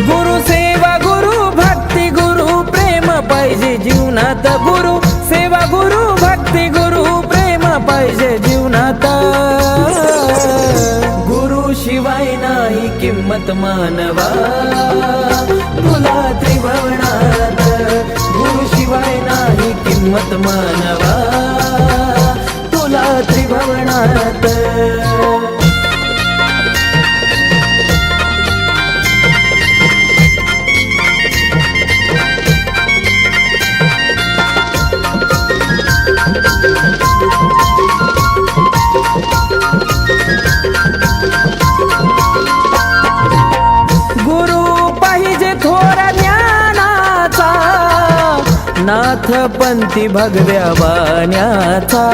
गुरु सेवा गुरु भक्ती गुरु प्रेम पाहिजे जीवनात गुरु सेवा गुरु भक्ती गुरु प्रेम पाहिजे जीवनात गुरु शिवाय नाही किंमत मानवा तुला त्रिभुवनात गुरु शिवाय नाही किंमत मानवा तुला त्रिभुवनात गुरु पाहिजे थोरा ज्ञानाचा नाथ पंथी भगव्या वाण्याचा